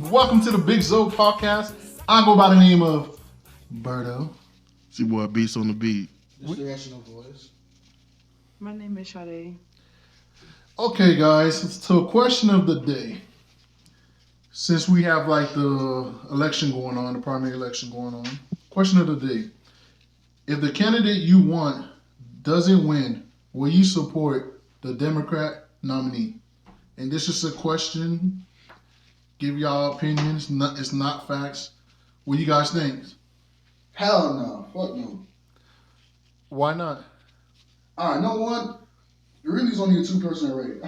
Welcome to the Big Zo podcast. I go by the name of Berto. See boy, beats on the beat. Inspirational voice. My name is Sade. Okay, guys, to a question of the day. Since we have like the election going on, the primary election going on, question of the day. If the candidate you want doesn't win, will you support the Democrat nominee? And this is a question. Give y'all opinions. It's not facts. What do you guys think? Hell no. Fuck no. Why not? Alright, no one. It really is only a 2-person rate.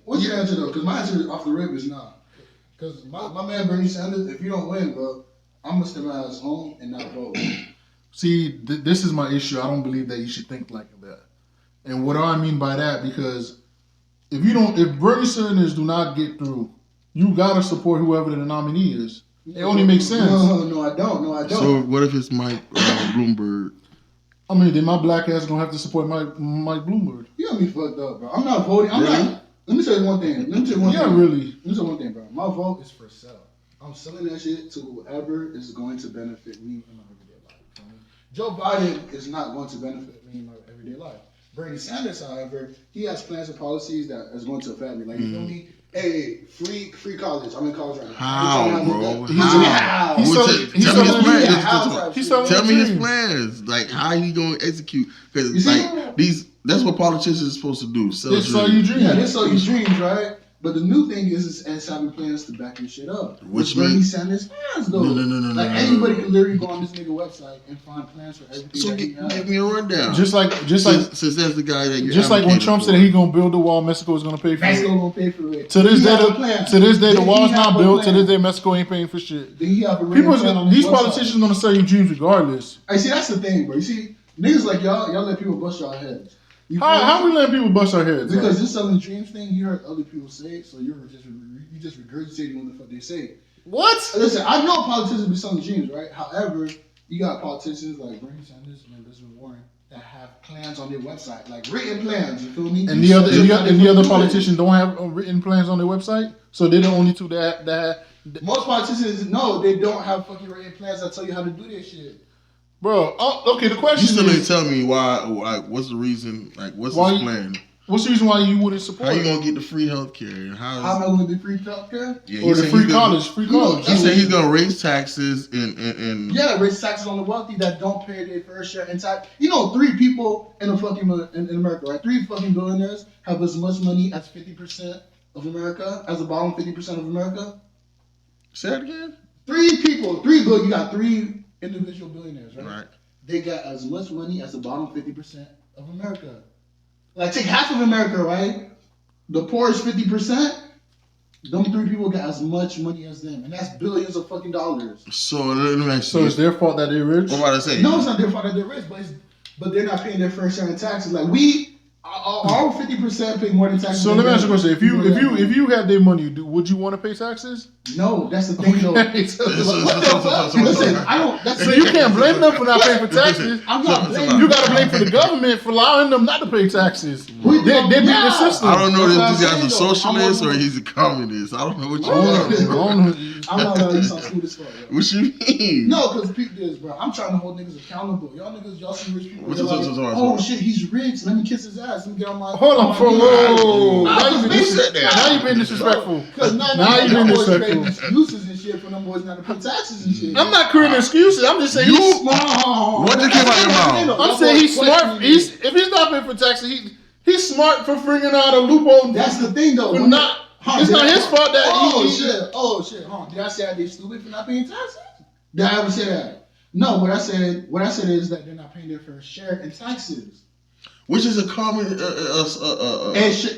What's your answer though? Because my answer off the rip is not. Because my man Bernie Sanders, if you don't win, bro, I'm gonna stay my ass home and not vote. See, this is my issue. I don't believe that you should think like that. And what do I mean by that? Because if Bernie Sanders do not get through, you gotta support whoever the nominee is. It only makes sense. No, I don't. So what if it's Mike Bloomberg? I mean, then my black ass gonna have to support Mike Bloomberg. You got me fucked up, bro. I'm not voting. I'm not. Let me tell you one thing. Really? Let me tell you one thing, bro. My vote is for sale. I'm selling that shit to whoever is going to benefit me in my everyday life. Joe Biden is not going to benefit me in my everyday life. Bernie Sanders, however, he has plans and policies that is going to affect me. Like, you feel me? Hey, free college. I'm in college right now. How, bro? How? Tell me his plans. Like, how he going to execute? Because, like, that's what politicians are supposed to do. They sell you dreams. Yeah, they sell you dreams, right? But the new thing is having plans to back your shit up. Which Bernie Sanders plans, though. No. Like, anybody can literally go on this nigga website and find plans for everything. So give me a rundown. Just like since that's the guy that you're just like when Trump said he gonna build the wall, Mexico is gonna pay for Mexico it. gonna pay for it. To this day, the wall's not built. To this day, Mexico ain't paying for shit. These politicians gonna sell you dreams regardless. I see. That's the thing, bro. You see, niggas like y'all let people bust y'all heads. How we letting people bust our heads? Because this selling dreams thing, you heard other people say it, so you just regurgitating what the fuck they say. What? Listen, I know politicians be selling dreams, right? However, you got politicians like Bernie Sanders and Elizabeth Warren that have plans on their website, like written plans. You feel me? And the other politicians don't have written plans on their website, so they're the only two that. Most politicians, no, they don't have fucking written plans that tell you how to do their shit. Bro, okay. The question is, you still ain't tell me why. What's the reason? Like, what's his plan? What's the reason why you wouldn't support? How you gonna get the free healthcare? How am I gonna get free healthcare? Yeah, or the free college? He said he's gonna raise taxes and raise taxes on the wealthy that don't pay their fair share in tax. You know, 3 people in in America, right? 3 fucking billionaires have as much money as 50% of America, as the bottom 50% of America. Say that again. 3 people, 3 billion. You got 3 individual billionaires, right? Right. They got as much money as the bottom 50% of America. Like, take half of America, right? The poorest 50%. Them 3 people got as much money as them, and that's billions of fucking dollars. So let me ask you. So it's their fault that they're rich? What am I to say? No, it's not their fault that they're rich, but they're not paying their fair share in taxes. Like, our 50% pay more than taxes. So let me ask you a question: If you had their money, would you want to pay taxes? No, that's the thing, though. Listen, I don't. So you can't blame them for not paying for taxes. I'm not blaming. You got to blame for the government for allowing them not to pay taxes. They beat the system. I don't know if this guy's a socialist or he's a communist. I don't know what you want. I'm not letting you sound stupid as fuck. What you mean? No, because peep this, bro. I'm trying to hold niggas accountable. Y'all see rich people. Oh shit, he's rich. Let me kiss his ass. Let me get on my. Hold on, whoa. Now you been disrespectful. Now you been disrespectful. Excuses and shit for them boys not to pay taxes and shit. I'm not creating excuses. I'm just saying he's smart. What just came out your mouth? I'm saying he's smart. If he's not paying for taxes, he's smart for figuring out a loophole. That's the thing, though. It's not his fault that Oh shit. Did I say they're stupid for not paying taxes? Did I ever say that? No. What I said is that they're not paying their fair share in taxes. Which is a common. And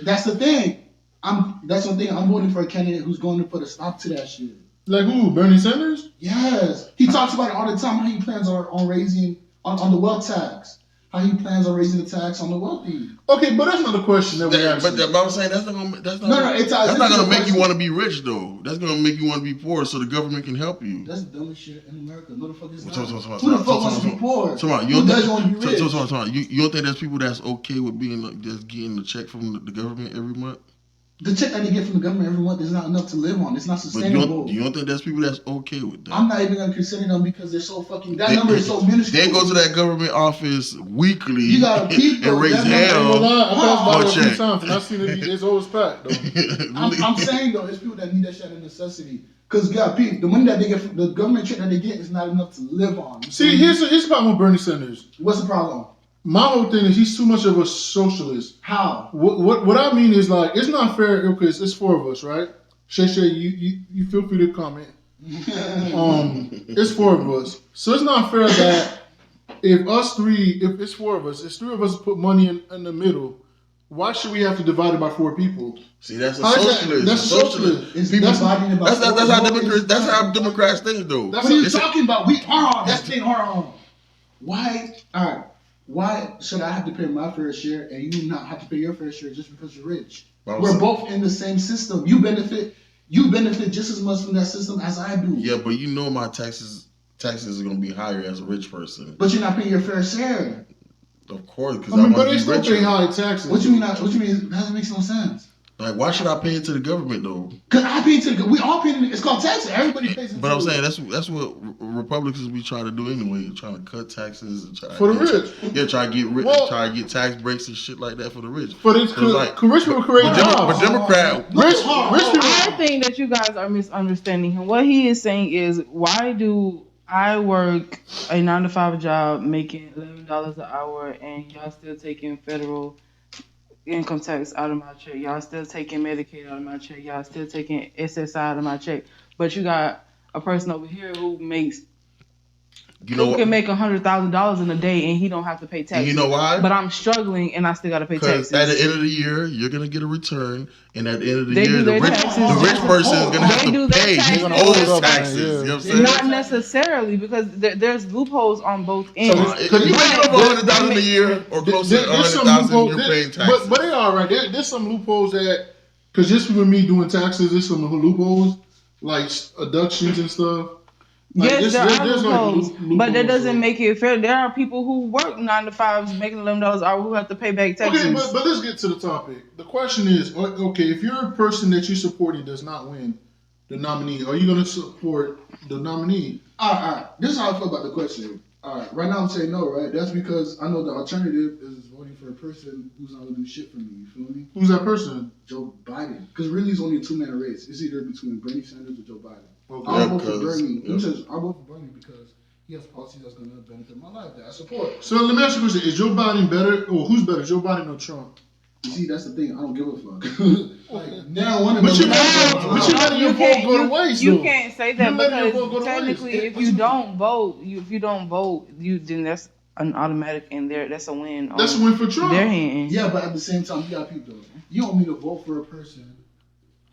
that's the thing. I'm voting for a candidate who's going to put a stop to that shit. Like who? Bernie Sanders? Yes. He talks about it all the time. How he plans on raising on the wealth tax. How he plans on raising the tax on the wealthy. Okay, but that's not the question that we asked. But I'm saying that's not gonna make you want to be rich though. That's gonna make you want to be poor, so the government can help you. That's the dumbest shit in America. Who the fuck is that? Who the fuck wants to be poor? Who doesn't want to be rich? You don't think there's people that's okay with being just getting a check from the government every month? The check that they get from the government every month is not enough to live on. It's not sustainable. But you don't think there's people that's okay with that? I'm not even gonna consider them because they're so fucking. That number is so minuscule. They go to that government office weekly. You gotta peep, and raise hell. I passed by for it a a few check. times and I seen it's always packed though. I'm saying though, it's people that need that shit as a necessity. Cause the money that they get, from the government check that they get is not enough to live on. See, here's the problem with Bernie Sanders. What's the problem? My whole thing is he's too much of a socialist. How? What I mean is like it's not fair because it's four of us, right? Shay, you feel free to comment. It's four of us, so it's not fair that if it's four of us, it's three of us put money in the middle. Why should we have to divide it by four people? See, that's a socialist. That's socialist. That's how Democrats think, though. What are you talking about? That's the thing. Hold on. Why? All right. Why should I have to pay my fair share and you not have to pay your fair share just because you're rich? We're both in the same system. You benefit just as much from that system as I do. Yeah, but you know my taxes are gonna be higher as a rich person. But you're not paying your fair share. Of course, because but they still pay high taxes. What you mean? That doesn't make no sense. Like, why should I pay it to the government though? Cause I pay to we all pay. It's called taxes. Everybody pays. But I'm saying that's what Republicans be trying to do anyway, trying to cut taxes and for the rich. Try to get rich, try to get tax breaks and shit like that for the rich. But it's rich people create jobs. But Democrat, rich people. I think that you guys are misunderstanding him. What he is saying is, why do I work a 9-to-5 job making $11 an hour and y'all still taking federal income tax out of my check? Y'all still taking Medicaid out of my check? Y'all still taking SSI out of my check? But you got a person over here who can make $100,000 in a day and he don't have to pay taxes. And you know why? But I'm struggling and I still got to pay taxes. Because at the end of the year, you're gonna get a return, and at the end of the They year, do the their rich taxes. person is gonna have They do to their pay taxes. those taxes. You know what I'm saying? Not necessarily, because there's loopholes on both ends. If you make over $100,000 a year or close to $100,000, you're paying taxes. But they are right. There's some loopholes that, because just with me doing taxes, there's some loopholes like adductions and stuff. Like yes, there are loopholes, but that doesn't so. make it fair. There are people who work 9-to-5s making $11 an hour who have to pay back taxes. Okay, but let's get to the topic. The question is, okay, if you're a person that you're supporting does not win the nominee, are you going to support the nominee? All right. This is how I feel about the question. All right. Right now I'm saying no, right? That's because I know the alternative is voting for a person who's not going to do shit for me. You feel me? Who's that person? Joe Biden. Because really it's only a two-man race. It's either between Bernie Sanders or Joe Biden. Okay. I'll vote for Bernie. I'll vote for Bernie because he has policies that's going to benefit my life that I support. So let me ask you a question. Is Joe Biden better, or who's better, Joe Biden or Trump? You see, that's the thing. I don't give a fuck. Like, now one of But them. you letting your vote go to waste. You can't say that You letting your vote go because to technically, waste. if you don't vote, then that's an automatic in there. That's a win. That's a win for Trump. Their hand. Yeah, but at the same time, you got people. You want me to vote for a person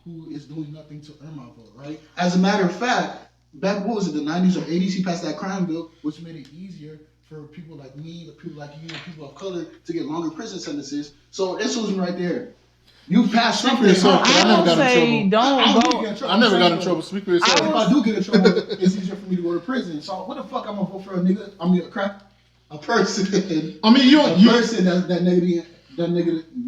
who is doing nothing to earn my vote, right? As a matter of fact, back what was it, the 90s or 80s, he passed that crime bill, which made it easier for people like me, people like you, and people of color to get longer prison sentences. So that shows me right there. You passed something. I would say don't vote. I never got in trouble. Speak for yourself. If I do get in trouble, it's easier for me to go to prison. So what the fuck I'm gonna vote for a nigga? I mean a person. I mean you person that nigga.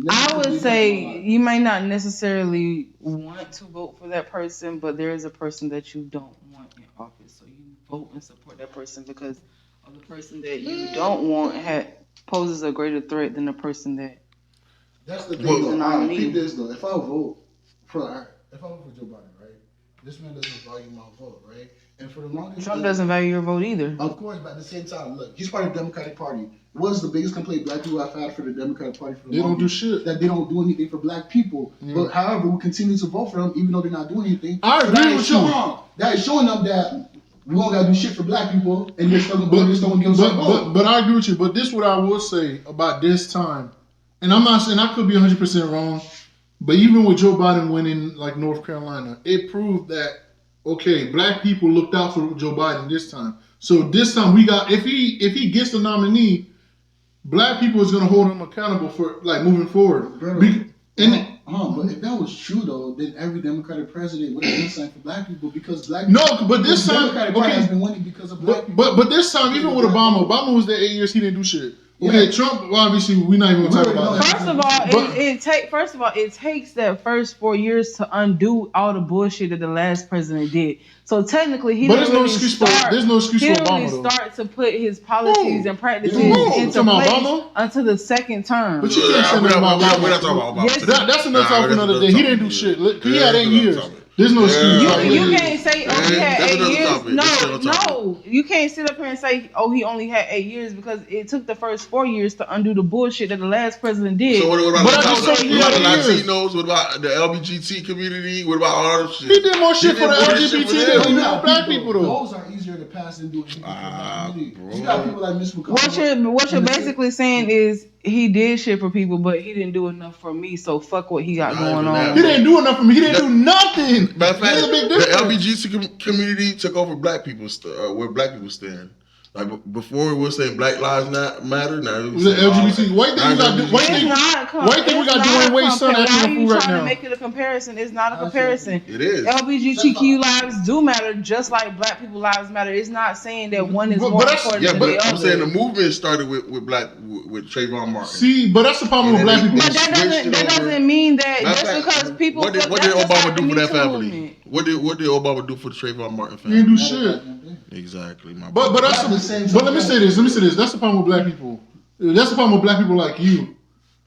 I would say you may not necessarily want to vote for that person, but there is a person that you don't want in office. So you vote and support that person because of the person that you don't want poses a greater threat than the person that. That's the thing. Though. Keep this though. If I vote for Joe Biden, right? This man doesn't value my vote, right? And for the longest Trump doesn't value your vote either. Of course, but at the same time, look, he's part of the Democratic Party. What is the biggest complaint black people have had for the Democratic Party? For the they don't do shit. That they don't do anything for black people. Yeah. But however, we continue to vote for them even though they're not doing anything. I agree with you. That is showing them that we don't gotta do shit for black people, and they're still gonna give us a vote. But I agree with you. But this is what I will say about this time, and I'm not saying I could be 100% wrong, but even with Joe Biden winning like North Carolina, it proved that okay, black people looked out for Joe Biden this time. So this time we got if he gets the nominee, black people is gonna hold him accountable for like moving forward. But if that was true though, then every Democratic president would have been signed for black people because black people. No, but this time Democratic Party has been winning because of black people. But this time, even with Obama was there 8 years, he didn't do shit. Okay, Trump. Well, obviously, we're not even gonna talk about that. First of all, it takes that first 4 years to undo all the bullshit that the last president did. So technically, he didn't really start. There's no excuse He for didn't really Obama, though. start to put his policies and practices into place until the second term. But you can't say nothing about Obama. We're not talking about Obama. Yes, that's enough talk for another day. He didn't do shit. He had 8 years. There's no excuse. You can't say, oh, he had 8 years. No. You can't sit up here and say, oh, he only had 8 years because it took the first 4 years to undo the bullshit that the last president did. So what about the Latinos? What about the LGBT community? What about all that shit? He did more shit for the LGBT than black people, though. Those are easier to pass than doing anything for the community. You got people like Miss What you're basically saying is he did shit for people, but he didn't do enough for me. So fuck what he got going on. He didn't do enough for me. He didn't do nothing. Matter of fact, the LGBT community took over black people where black people stand. Like before, we were saying Black Lives Matter. Now it was the LGBT. White thing we got Dwayne Wade's son acting a fool right now. Why are you trying to make it a comparison? It's not a comparison. It is. LGBTQ lives do matter, just like black people lives matter. It's not saying that one is more important than the other. I'm saying the movement started with Trayvon Martin. See, but that's the problem with black people. But that doesn't mean that just because people. What did Obama do for that family? What did Obama do for the Trayvon Martin family? He didn't do shit. Exactly. But that's the same. But let me say this. That's the problem with black people. That's the problem with black people like you.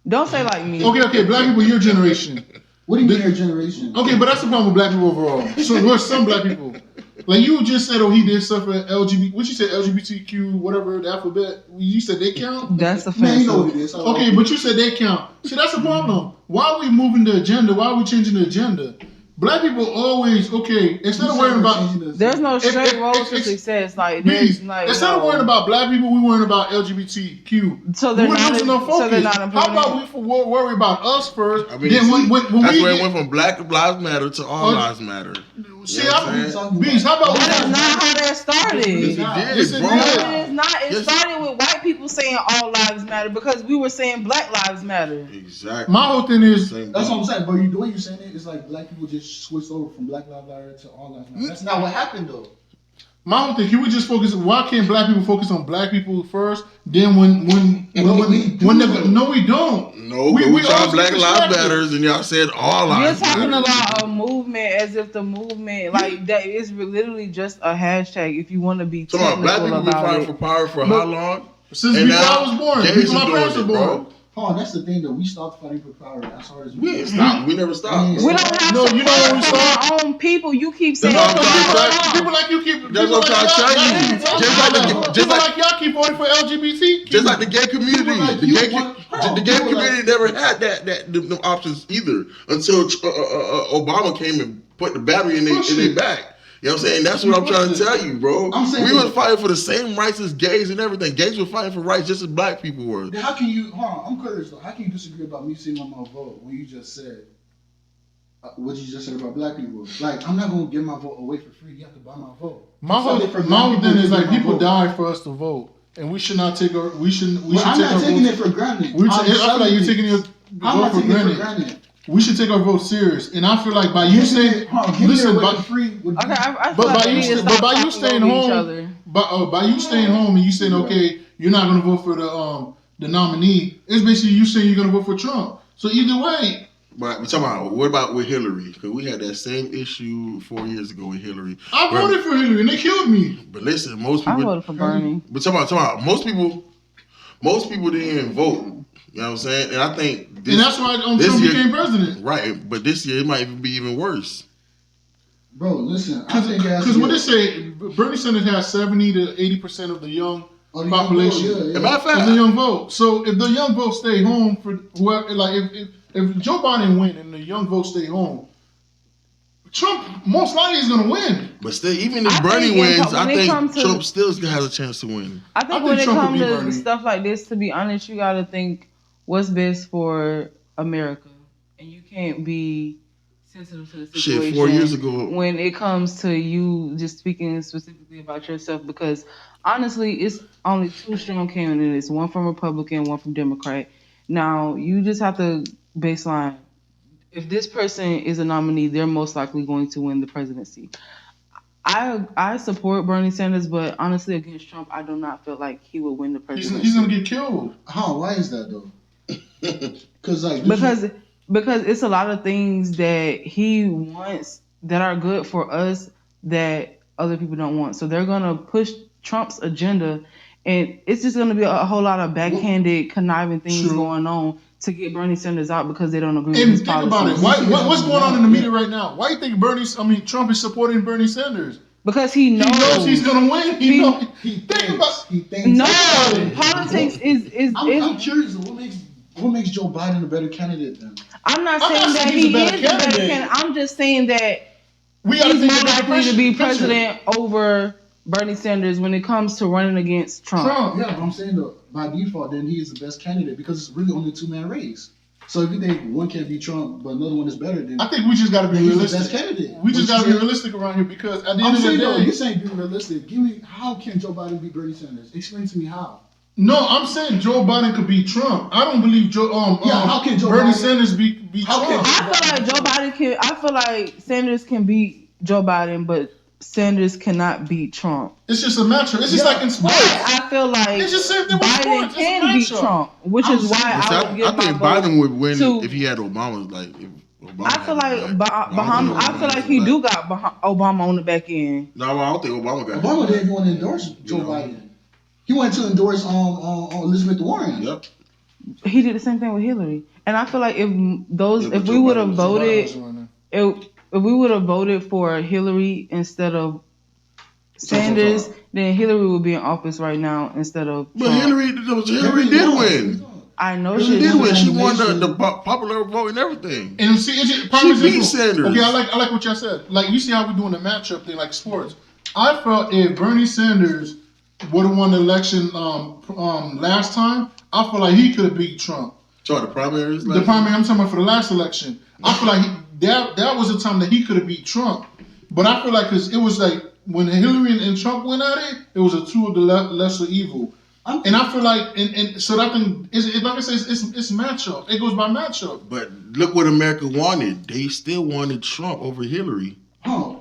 Don't say like me. Okay. Black people, your generation. What do you mean your generation? Okay, but that's the problem with black people overall. So there's some black people. Like you just said, oh, he did stuff for LGBT. What you said, LGBTQ, whatever the alphabet. You said they count. That's offensive. Man, you know what it is. Okay, but you said they count. See, that's the problem. Why are we moving the agenda? Why are we changing the agenda? Black people always instead of worrying about there's no straight road to success. Like instead of worrying about black people, we worrying about LGBTQ. So they're not important. How about we worry about us first? I mean, that's where it went from Black Lives Matter to All Lives Matter. See, how about that is not how that started. Yes, it did, bro. It is not. It started with white people saying all lives matter because we were saying Black Lives Matter. Exactly. My whole thing is that's what I'm saying. But the way you're saying it is like black people just switched over from Black Lives Matter to All Lives Matter. That's not what happened though. My whole thing, can we just focus? Why can't black people focus on black people first? Then when no, we don't. No, we talk Black Lives Matters, and y'all said All Lives Matter. You're talking about a movement as if the movement like that is literally just a hashtag. If you want to be technical black people about been fighting it. for power for how long? Since before I was born. Before my parents were born. That's the thing that we stopped fighting for power as hard as we didn't stop. We never stopped. We don't have to fight for our own people. You keep saying people like you keep. That's what I'm trying to tell you. Just like y'all keep voting for LGBT. Just like the gay community. The gay community never had them options either until Obama came and put the battery in their back. You know what I'm saying? That's what I'm trying to tell you, bro. We was fighting for the same rights as gays and everything. Gays were fighting for rights just as black people were. How can you, I'm curious though, how can you disagree about me sitting on my vote when you just said what you just said about black people? Like, I'm not going to give my vote away for free. You have to buy my vote. My whole thing is like people died for us to vote. And we should not take our, we should I'm not taking it for granted. I feel like you're taking your vote for granted. We should take our vote serious, and I feel like by you saying, listen, by you staying home, by you staying home and you saying, okay, you're not gonna vote for the nominee. It's basically you saying you're gonna vote for Trump. So either way. But we're talking about what about with Hillary? Because we had that same issue 4 years ago with Hillary. I voted for Hillary and they killed me. But listen, most people. I voted for Bernie. But talking about most people didn't even vote. You know what I'm saying? And I think and that's why Trump became president. Right, but this year it might even be even worse. Bro, listen. Because what they say, Bernie Sanders has 70 to 80% of the young population. As a matter of fact, of the young vote. So if the young vote stay home for whoever, like if Joe Biden win and the young vote stay home, Trump most likely is going to win. But still, even if Bernie wins, I think Trump still has a chance to win. I think when it comes to stuff like this, to be honest, you got to think what's best for America. And you can't be sensitive to the situation. Shit, 4 years ago. When it comes to you just speaking specifically about yourself, because honestly, it's only two strong candidates, one from Republican, one from Democrat. Now, you just have to baseline. If this person is a nominee, they're most likely going to win the presidency. I support Bernie Sanders, but honestly, against Trump, I do not feel like he would win the presidency. He's gonna get killed. How? Why is that though? Because it's a lot of things that he wants that are good for us that other people don't want. So they're gonna push Trump's agenda, and it's just gonna be a whole lot of backhanded, conniving things going on to get Bernie Sanders out because they don't agree with his policies. And think about it. What's going on in the media right now? Why do you think Trump is supporting Bernie Sanders? Because he knows he's gonna win. He thinks. No, politics is. I'm curious. What makes Joe Biden a better candidate then? I'm not saying that he is a better candidate. I'm just saying that he's more likely to be president over Bernie Sanders when it comes to running against Trump. Yeah, but I'm saying though, by default, then he is the best candidate because it's really only a 2-man race. So if you think one can't be Trump, but another one is better, then I think we just got to be realistic. He's the best candidate. We just got to be realistic around here because at the end of the day, you're saying be realistic. Give me how can Joe Biden beat Bernie Sanders? Explain to me how. No, I'm saying Joe Biden could beat Trump. I don't believe how can Bernie Sanders beat Trump? I feel like Joe Biden can. I feel like Sanders can beat Joe Biden, but Sanders cannot beat Trump. It's just a matchup. It's just like in sports. I feel like it's just same thing with Biden sports. can beat Trump, which is why I would give I think my Biden would win to, if he had Obama. Like if Obama I feel like I feel like he do got Obama on the back end. No, I don't think Obama got. Obama didn't even want to endorse Joe Biden. He wanted to endorse Elizabeth Warren. Yep. He did the same thing with Hillary, and I feel like if we would have voted for Hillary instead of Sanders, then Hillary would be in office right now instead of Trump. But Hillary did win. I know she did win. She won the popular vote and everything. And see, she beat Sanders. Okay, I like what y'all said. Like you see how we're doing the matchup thing, like sports. I felt if Bernie Sanders would have won the election last time, I feel like he could have beat Trump. So the primaries? The primary, I'm talking about for the last election. I feel like that was the time that he could have beat Trump. But I feel like because it was like when Hillary and Trump went at it, it was a two of the lesser evil. And I feel like, and so that thing, like I said, it's matchup. It goes by matchup. But look what America wanted. They still wanted Trump over Hillary. Oh,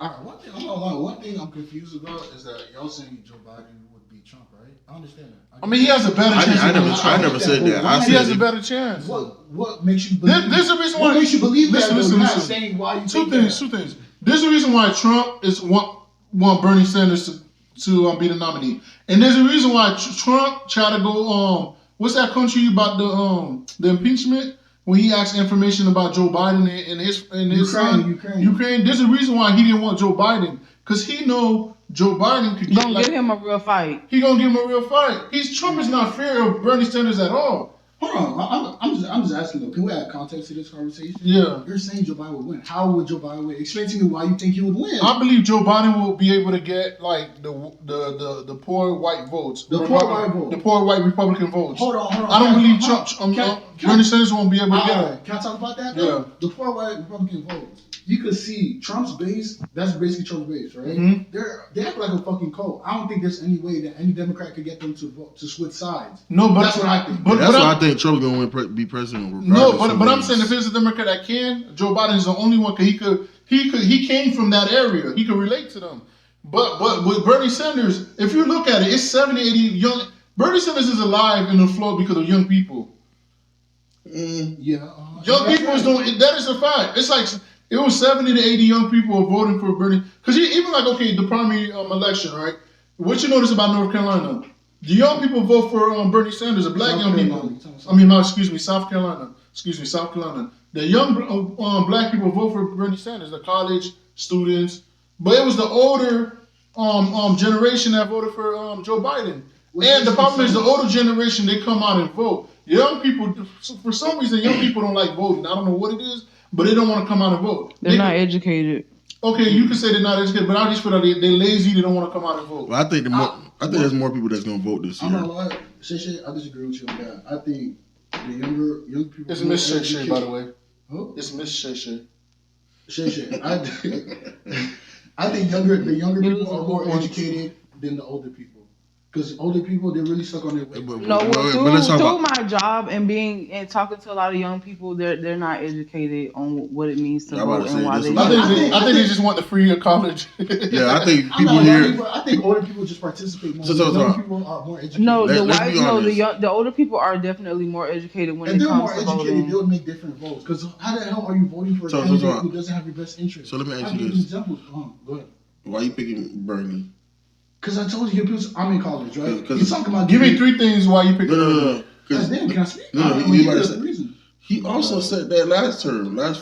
one thing I'm confused about is that y'all saying Joe Biden would beat Trump, right? I understand that. I mean, he has a better chance. I never said that. He has a better chance. What makes you believe? There's a reason why. What makes you believe that? Listen. Not saying why you Two things. There's a reason why Trump want Bernie Sanders to be the nominee, and there's a reason why Trump tried to go what's that country about the impeachment when he asked information about Joe Biden and his son Ukraine. There's a reason why he didn't want Joe Biden because he know Joe Biden could give him a real fight. He gonna give him a real fight. Trump is not fair of Bernie Sanders at all. Hold on, I'm just asking though. Can we add context to this conversation? Yeah. You're saying Joe Biden would win. How would Joe Biden win? Explain to me why you think he would win. I believe Joe Biden will be able to get like the poor white votes. The poor white Republican votes. Hold on. I don't believe Bernie Sanders won't be able to get it. Can I talk about that though? Yeah. The poor white Republican votes. You could see Trump's base, that's basically Trump's base, right? Mm-hmm. They act like a fucking cult. I don't think there's any way that any Democrat could get them to switch sides. No, but that's what I think. That's why I think Trump's going to be president. No, but I'm saying if there's a Democrat that can, Joe Biden is the only one. Cause he came from that area. He could relate to them. But with Bernie Sanders, if you look at it, it's 70, 80 young. Bernie Sanders is alive in the floor because of young people. Yeah. Young people is doing that is a fact. It's like. It was 70 to 80 young people voting for Bernie. Because even like, okay, the primary election, right? What you notice about North Carolina? The young people vote for Bernie Sanders, the black young people. South Carolina. South Carolina. The young black people vote for Bernie Sanders, the college students. But it was the older generation that voted for Joe Biden. And the problem is the older generation, they come out and vote. Young people, for some reason, young people don't like voting. I don't know what it is. But they don't want to come out and vote. They're not educated. Okay, you can say they're not educated, but I just feel like they're lazy. They don't want to come out and vote. Well, I think there's more people that's going to vote this year. I'm not lying. Shay, I disagree with you on that. I think the young people. It's Miss Shay, by the way. Who? It's Miss Shay. Shay. I think the younger people are more educated than the older people. Because older people, they're really stuck on their way. No, through my job and talking to a lot of young people, they're not educated on what it means to vote and why they. I think they just want the free college. Yeah, I think people here. I think older people just participate more. Young people are more educated. No, the older people are definitely more educated when it comes to voting. They'll make different votes. Because how the hell are you voting for a candidate who doesn't have your best interest? So let me ask you this. Go ahead. Why are you picking Bernie? Because I told you, I'm in college, right? You're talking about. Give me 3 things why you pick. No. Can I speak? He also said that last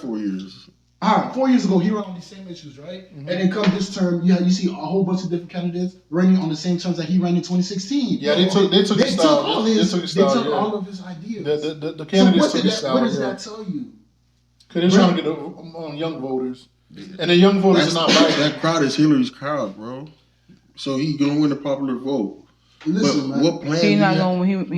4 years. All right, 4 years ago, he ran on these same issues, right? Mm-hmm. And then come this term, you see a whole bunch of different candidates running on the same terms that he ran in 2016. Yeah, they took all of his ideas. The candidates took his style. What does that tell you? Because they're trying to get on young voters, and the young voters are not like that crowd is Hillary's crowd, bro. So he's gonna win the popular vote. Listen, but man. what plan? He's not gonna win. He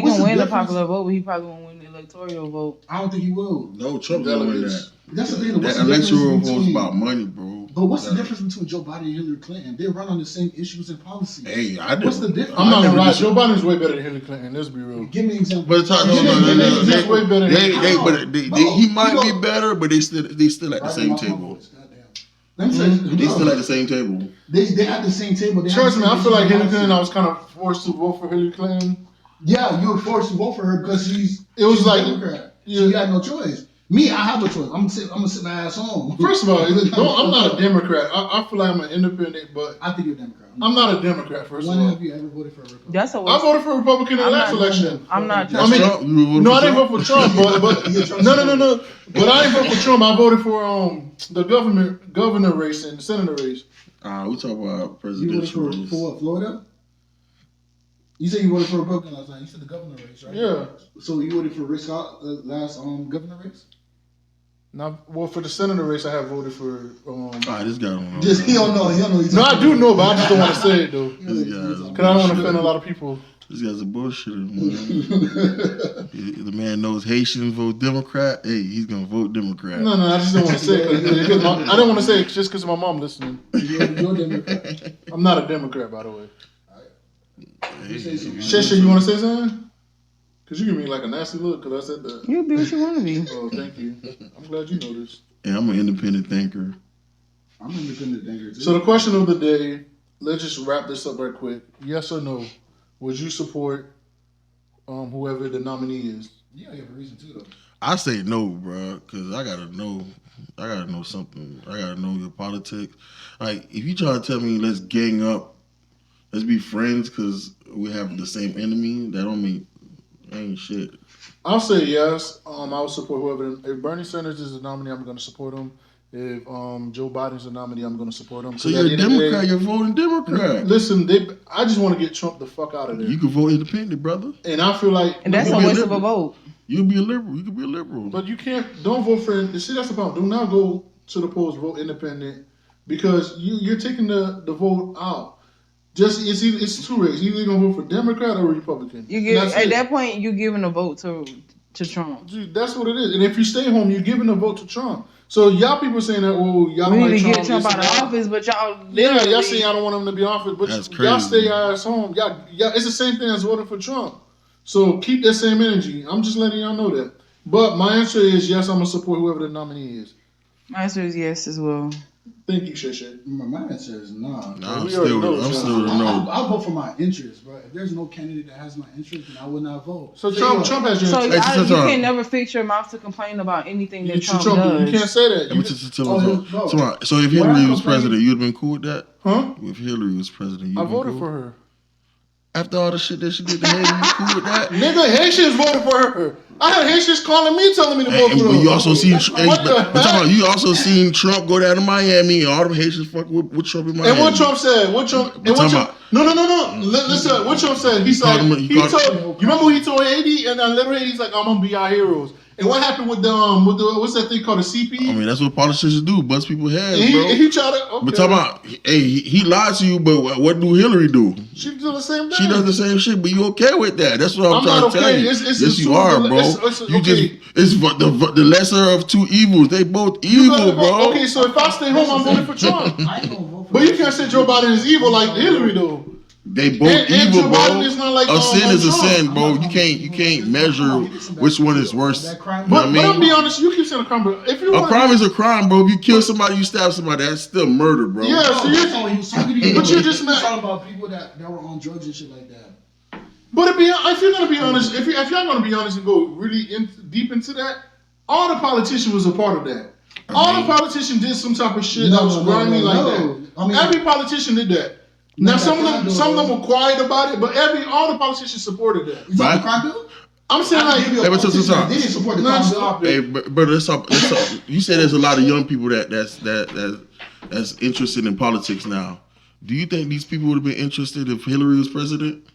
gonna win the popular vote, but he probably won't win the electoral vote. I don't think he will. No, Trump gonna win that. That's the thing. That electoral vote's about money, bro. But what's the difference between Joe Biden and Hillary Clinton? They run on the same issues and policies. Hey, I do. What's the difference? I'm not gonna lie. Joe Biden's way better than Hillary Clinton. Let's be real. Give me an example. But he's way better. He might be better, but they still at the same table. Let me tell you, they still at the same table. They at the same table. Trust me, I feel like Hillary Clinton. I was kind of forced to vote for Hillary Clinton. Yeah, you were forced to vote for her because she's a Democrat. Yeah. So you had no choice. Me, I have a choice. I'm gonna sit my ass home. First of all, I'm not a Democrat. I feel like I'm an independent, but I think you're a Democrat. I'm not a Democrat. First of all, when have you ever voted for a Republican? I voted for a Republican in the last election. I'm not. I didn't vote for Trump, but no. But I didn't vote for Trump. I voted for the governor race and the senator race. We talk about presidential race. You voted for what? Florida? You said you voted for a Republican last night. You said the governor race, right? Yeah. So you voted for Rick Scott last governor race? Now, well, for the senator race, I have voted for. This guy don't know. He don't know. No, I do know, but I just don't want to say it though. Because I don't want to offend a lot of people. This guy's a bullshitter, man. The man knows Haitians vote Democrat. Hey, he's gonna vote Democrat. No, I just don't want to say it. I don't want to say it just because my mom listening. You're a Democrat. I'm not a Democrat, by the way. Hey, Shesha, you want to say something? Because you give me like a nasty look because I said that. You be what you want to be. Oh, thank you. I'm glad you know this. Yeah, I'm an independent thinker. I'm an independent thinker too. So the question of the day, let's just wrap this up right quick. Yes or no? Would you support whoever the nominee is? Yeah, you have a reason to though. I say no, bro, because I gotta know something. I gotta know your politics. Like, if you try to tell me let's gang up, let's be friends because we have the same enemy, that don't mean ain't shit. I'll say yes. I would support whoever. If Bernie Sanders is the nominee, I'm going to support him. If Joe Biden's the nominee, I'm going to support him. So you're a Democrat. You're voting Democrat. Listen, I just want to get Trump the fuck out of there. You can vote independent, brother. And I feel like, and that's a waste of a vote. You'll be a liberal. You can be a liberal. But you can't. Don't vote for. See, that's the problem. Do not go to the polls. Vote independent because you're taking the vote out. Just it's two ways. You're either gonna vote for Democrat or Republican. That point, you're giving a vote to Trump. Dude, that's what it is. And if you stay home, you're giving a vote to Trump. So y'all people saying that, oh, y'all don't like Trump. Get Trump out of office, but y'all y'all say y'all don't want him to be in office, but that's crazy. Y'all stay your ass home. Y'all, it's the same thing as voting for Trump. So keep that same energy. I'm just letting y'all know that. But my answer is yes. I'm gonna support whoever the nominee is. My answer is yes as well. Thank you, Shay. My answer is no. I'm still no. I'll vote for my interests, bro. If there's no candidate that has my interest, then I will not vote. So Trump has your interest. So you can never fix your mouth to complain about anything that Trump does. You can't say that. So if Hillary was president, you'd have been cool with that? Huh? If Hillary was president, I voted for her. After all the shit that she did to Haiti, you cool with that? Nigga, Haitians voted for her. I had Haitians calling me, telling me to vote for her. But you also seen Trump go down to Miami and all them Haitians fuck with Trump in Miami. And what Trump said? No. Listen, what Trump said? You remember when he told Haiti and little Haiti's like, I'm gonna be our heroes. And what happened with the what's that thing called a CP? I mean, that's what politicians do, bust people's heads, and bro. He tried to. Okay. But talking about, he lied to you, but what do Hillary do? She does the same thing. She does the same shit, but you okay with that? That's what I'm trying to tell you. Yes, you are, bro. It's the lesser of two evils. They both evil, bro. Okay, so if I stay home, I'm voting for Trump. I ain't gonna vote for But you can't say Joe Biden is evil like Hillary, though. They both And evil, Joe bro. Biden is not like, A sin is a Trump. sin, bro. You can't measure which one is worse. You know But what I mean? I'm be honest, you keep saying a crime, but if you A want, crime is a crime, bro. If you kill somebody, you stab somebody, that's still murder, bro. Yeah, so but you're just not talking about people that were on drugs and shit like that. But if you're gonna be honest, if y'all gonna be honest and go really deep into that, all the politicians was a part of that. All the politicians did some type of shit that was grimy like that. I mean, every politician did that. Now some of them were quiet about it, but all the politicians supported that. You talking crime bill? I'm saying like, they didn't support the crime bill. Hey, but you said there's a lot of young people that's interested in politics now. Do you think these people would have been interested if Hillary was president?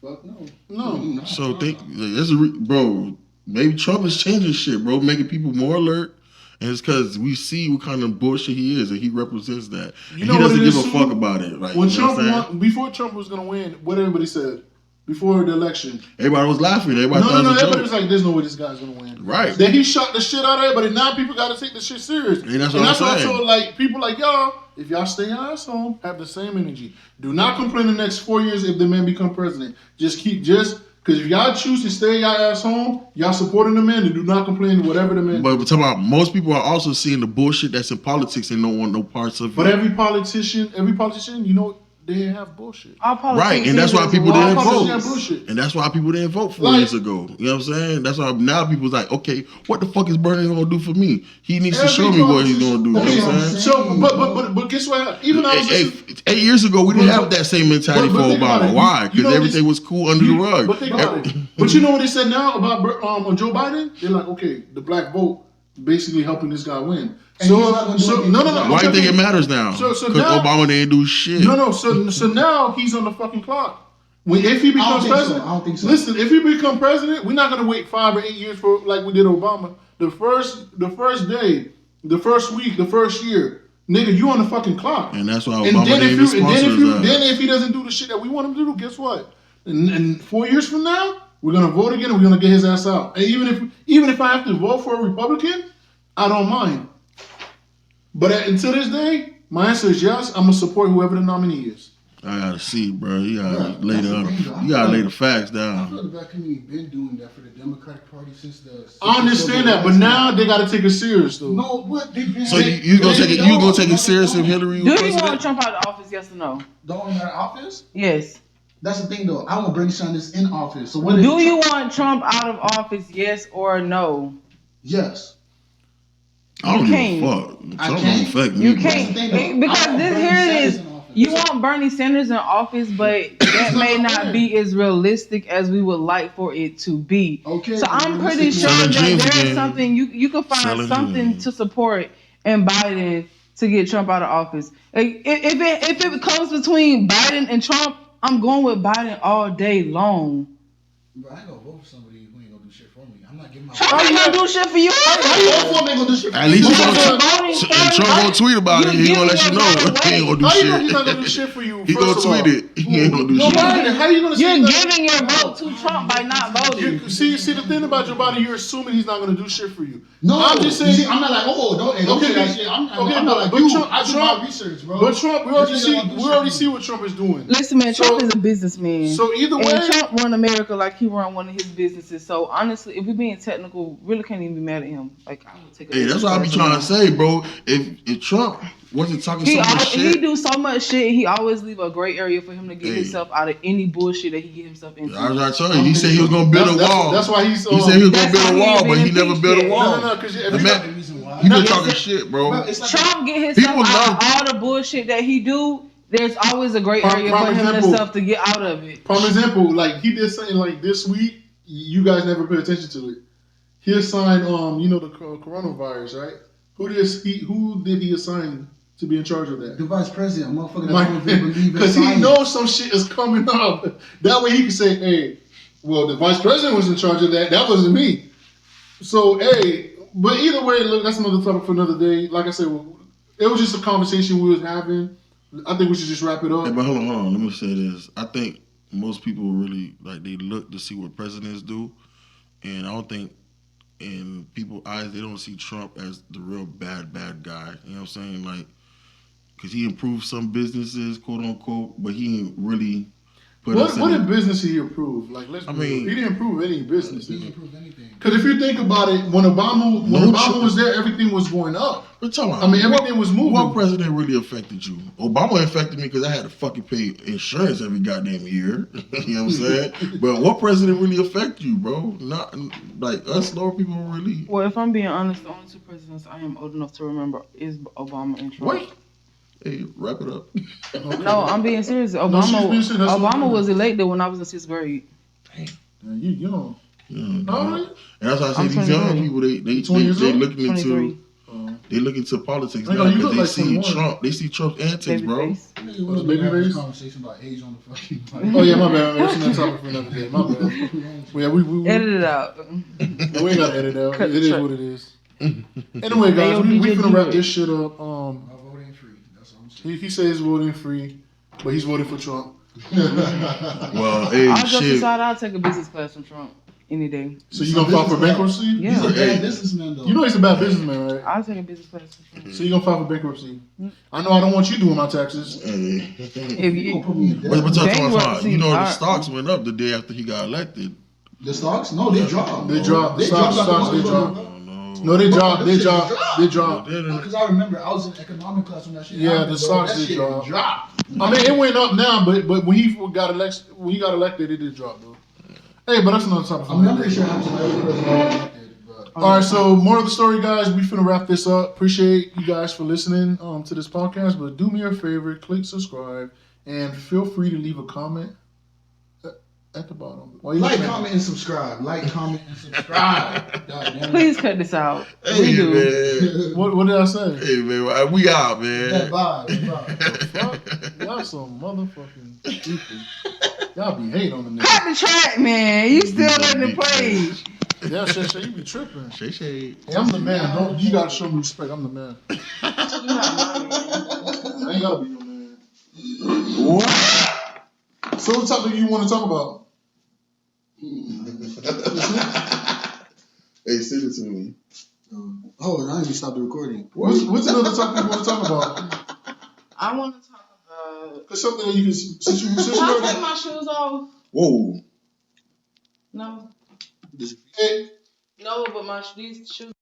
Fuck no. No. So bro, maybe Trump is changing shit, bro, making people more alert. And it's because we see what kind of bullshit he is, and he represents that. You and know he doesn't give a too? fuck about it. Like, when Trump won, before Trump was gonna win, what everybody said before the election, everybody was laughing. Everybody thought it was a everybody joke. was like, "There's no way this guy's gonna win." Right. Then he shot the shit out of everybody. Now people got to take the shit serious. And that's what I'm why I saying. told like people like y'all, if y'all stay your ass home, have the same energy. Do not complain the next 4 years if the man become president. Because if y'all choose to stay your ass home, y'all supporting the man and do not complain whatever the man. But we're talking about most people are also seeing the bullshit that's in politics and don't want no parts of it. But every politician, you know, they have bullshit. Right, and that's why people didn't vote. Bullshit. And that's why people didn't vote 4 years ago. You know what I'm saying? That's why now people's like, okay, what the fuck is Bernie gonna do for me? He needs to show me what he's gonna do. You know what I'm saying? So, but guess what? Even I was 8 years ago, we didn't have that same mentality for Obama. Why? Because everything was cool under the rug. But think about it. But you know what they said now about Joe Biden? They're like, okay, the black vote basically helping this guy win. No. Why do you think it matters now? Because Obama didn't do shit. No. So now he's on the fucking clock. If he becomes president, I don't think so. Listen, if he become president, we're not gonna wait 5 or 8 years for like we did Obama. The first day, the first week, the first year, nigga, you on the fucking clock. And that's why Obama didn't even sponsor that. Then if he doesn't do the shit that we want him to do, guess what? And 4 years from now, we're gonna vote again. And we're gonna get his ass out. And even if I have to vote for a Republican, I don't mind. But until this day, my answer is yes. I'm gonna support whoever the nominee is. I gotta see, bro. You gotta lay the facts down. I feel the black community been doing that for the Democratic Party since the. I understand that, but now they gotta take it serious, though. No, what they've been. So you gonna take it serious if Hillary was Do you president? want Trump out of office? Yes or no? Don't want him out of office? Yes. That's the thing, though. I want Bernie Sanders in office. So what? Do you want Trump out of office? Yes or no? Yes. I don't give a fuck. Trump don't affect me. You can't because here it is. You want Bernie Sanders in office, but that may not be as realistic as we would like for it to be. Okay. So I'm pretty sure that there is something you could find something to support in Biden to get Trump out of office. If it comes between Biden and Trump, I'm going with Biden all day long. Bro, I ain't gonna vote for somebody who ain't gonna do shit for me. I'm not giving my. Trump ain't gonna do shit for you. At least Trump gonna tweet about it. He gonna let you know he ain't gonna do shit. He's not gonna do shit for you. He gonna tweet it. He ain't gonna do shit. How you gonna say You're giving your vote to Trump by not voting. See the thing about Joe Biden, you're assuming he's not gonna do shit for you. No, I'm just saying. I'm not like, don't say that shit. I'm not like you. I do my research, bro. But Trump, we already see what Trump is doing. Listen, man, Trump is a businessman. So either way, and Trump run America like he run one of his businesses. So honestly, if we're being technical, really can't even be mad at him. Like I would take. Hey, that's what I be trying to say, bro. If Trump wasn't talking so much shit, he do so much shit. He always leave a gray area for him to get himself out of any bullshit that he get himself into. I told you, he said he was gonna build a wall. That's why he said he was gonna build a wall, but he never built a wall. No, because he been talking shit, bro. Trump get himself out of all the bullshit that he do. There's always a gray area for him himself to get out of it. For example, like he did something like this week. You guys never pay attention to it. He assigned, the coronavirus, right? Who did he assign to be in charge of that? The vice president, motherfucker. Because he knows some shit is coming up. That way he can say, hey, well, the vice president was in charge of that. That wasn't me. So, hey, but either way, look, that's another topic for another day. Like I said, it was just a conversation we was having. I think we should just wrap it up. Hey, but hold on. Let me say this. I think most people really, they look to see what presidents do. And I don't think in people's eyes, they don't see Trump as the real bad guy. You know what I'm saying? Like, because he improved some businesses, quote unquote, but he ain't really put us What in. did business he approve? Like, let's. I mean, he didn't approve any business. He didn't approve anything. Because if you think about it, when Obama was there, everything was going up. I mean, everything was moving. What president really affected you? Obama affected me because I had to fucking pay insurance every goddamn year. You know what I'm saying? But what president really affected you, bro? Not like us lower people really. Well, if I'm being honest, the only two presidents I am old enough to remember is Obama and Trump. Wait. Hey, wrap it up. Okay. No, I'm being serious. Obama was elected when I was in 6th grade. Damn. You young. All right. And that's why I say these young people, they looking into they look into politics now because they see Trump. They see Trump's antics, bro. What's baby face? Conversation about age on the fucking. Oh yeah, my bad. That's another topic for another day. My bad. Yeah, we edit it out. No, we ain't gotta edit it out. It is what it is. Anyway, guys, we finna wrap this shit up. My vote ain't free. That's what I'm saying. He says voting free, but he's voting for Trump. Well, hey, I'll just decide I'll take a business class from Trump any day. So you gonna file for bankruptcy? Yeah. He's a bad businessman though. You know he's a bad businessman, right? I'll take a business class from Trump. So you gonna file for bankruptcy? I know I don't want you doing my taxes. If you But you know the alright. stocks went up the day after he got elected. The stocks? No, they dropped. They dropped. The stocks they dropped. Oh, no. No, they dropped. They dropped. They dropped. Because I remember I was in economic class when that shit Yeah, happened, the stocks that did shit drop. dropped. I mean, it went up now, but when he got elected, it did drop though. Hey, but that's another topic. I'm not pretty sure how much every person got elected, but All right, so more of the story, guys. We finna wrap this up. Appreciate you guys for listening to this podcast. But do me a favor, click subscribe, and feel free to leave a comment at the bottom. like, comment, and subscribe. Like, comment, and subscribe. God damn it. please cut this out. Hey, We do. man. What did I say? Hey, man. We out, man. That vibe. Fuck, y'all some motherfucking people. Y'all be hating on the nigga. Cut the track, man. You still letting it play. Yeah, Shay, you be tripping. Shay. Hey, I'm the man. You gotta show me respect. I'm the man. I ain't gotta be your man. What? So what topic you want to talk about? Hey, send it to me. Oh, I need to stop the recording. What's another topic you want to talk about? I want to talk about. Cause something that you can since you Can I take already. my shoes off? Whoa. No. Hey, No, but these shoes.